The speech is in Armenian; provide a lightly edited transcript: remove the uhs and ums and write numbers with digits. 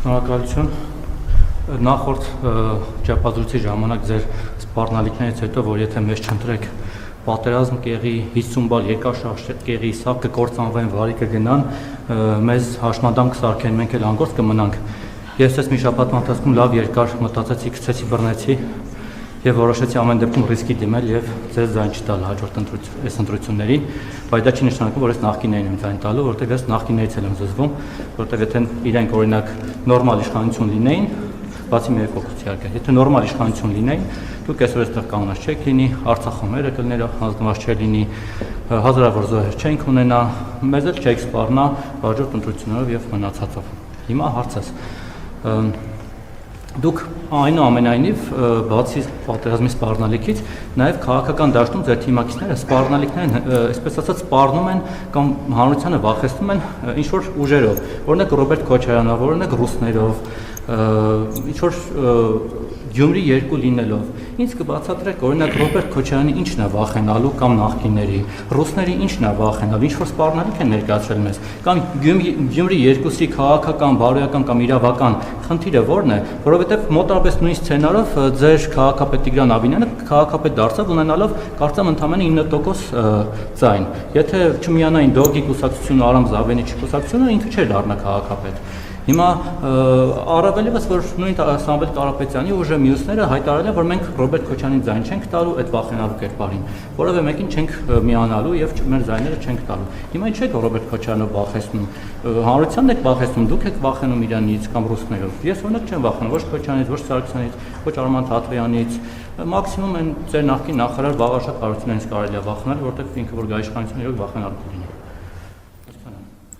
Շնորհակալություն։ Նախորդ ճեպազրույցի ժամանակ ձեր սպառնալիքներից հետո, որ եթե մեզ չընտրեք պատերազմ կեղի 50 բալ երկաշարժ կեղի սա կկործանվեն վարի կգնան, մեզ հաշմանդամ կսարքեն, մենք էլ անգործ կմնանք։ Ես այս մի շաբաթվա ընթացքում լավ երկար մտածեցի, գցեցի, բռնեցի եւ որոշեցի ամեն դեպքում ռիսկի դիմել եւ ձեզ ձայն չտալ հաջորդ ընտրություններին, բայց դա չի նշանակում, որ ես նախկիններին եմ ձայն տալու, որովհետեւ ես նախկիններից եմ զզվում, որովհետեւ եթե իրենք օրինակ նորմալ իշխանություն լինեին, բացի մի փոքրից իհարկե, եթե նորմալ իշխանություն լինեին, դուք այսօր այստեղ կանոնած չեք լինի, Արցախում կլներ հանձնված չէ լինի, հազարավոր զոհեր չենք ունենա, մեզ էլ չեք սպառնա հաջորդ ընտրություններով եւ մնացածով։ Հիմա հարցս Դուք այնուամենայնիվ բացի պատերազմի սպառնալիքից նաև քաղաքական դաշտում ձեր թիմակիցները սպառնալիքներն այսպես ասած սպառնում են կամ հանրությանը վախեցնում են ինչ որ ուժերով, օրինակ Ռոբերտ Քոչարյանով, օրինակ ռուսներով, ինչ որ Գյումրի 2 լինելով, ինձ կբացատրեք օրինակ Ռոբերտ Քոչարյանի ինչն է վախենալու կամ նախկինների, ռուսների ինչն է վախենալու, ինչ որ սպառնալիք են ներկայացրել մեզ, կամ Գյումրի 2-ի քաղաքական, բարոյական կամ իրավական խնդիրը որն է, որովհետև մոտավորապես նույն սցենարով ձեր քաղաքապետ Տիգրան Աբինյանը քաղաքապետ դարձավ ունենալով կարծեմ ընդամենը 9% ձայն։ Եթե չմիանային Դոգի կուսակցությունը, Արամ Զավենիչի կուսակցությունը, ինքը չէր դառնա քաղաքապետ։ Հիմա առավել ևս որ նույն Սամվել Կարապետյանի ուժը մյուսները հայտարարել են, որ մենք Ռոբերտ Քոչարյանին ձայն չենք տալու այդ վախենալու կերպարին, որովհետև մեկին չենք միանալու եւ մեր ձայները չենք տալու։ Հիմա ինչ եք Ռոբերտ Քոչարյանով վախեցնում։ Հանրությանն եք վախեցնում, դուք եք վախենում իրանից կամ ռուսներով։ Ես օրինակ չեմ վախենում ոչ Քոչարյանից, ոչ Սարգսյանից, ոչ Արման Թաթվյանից։ Մաքսիմում այն ձեր նախկին նախարար Վաղարշակ Հարությունյանից կարելի է վախենալ, որովհետև ինքը որ գա իշխանություն իրոք վախենալու կլինի։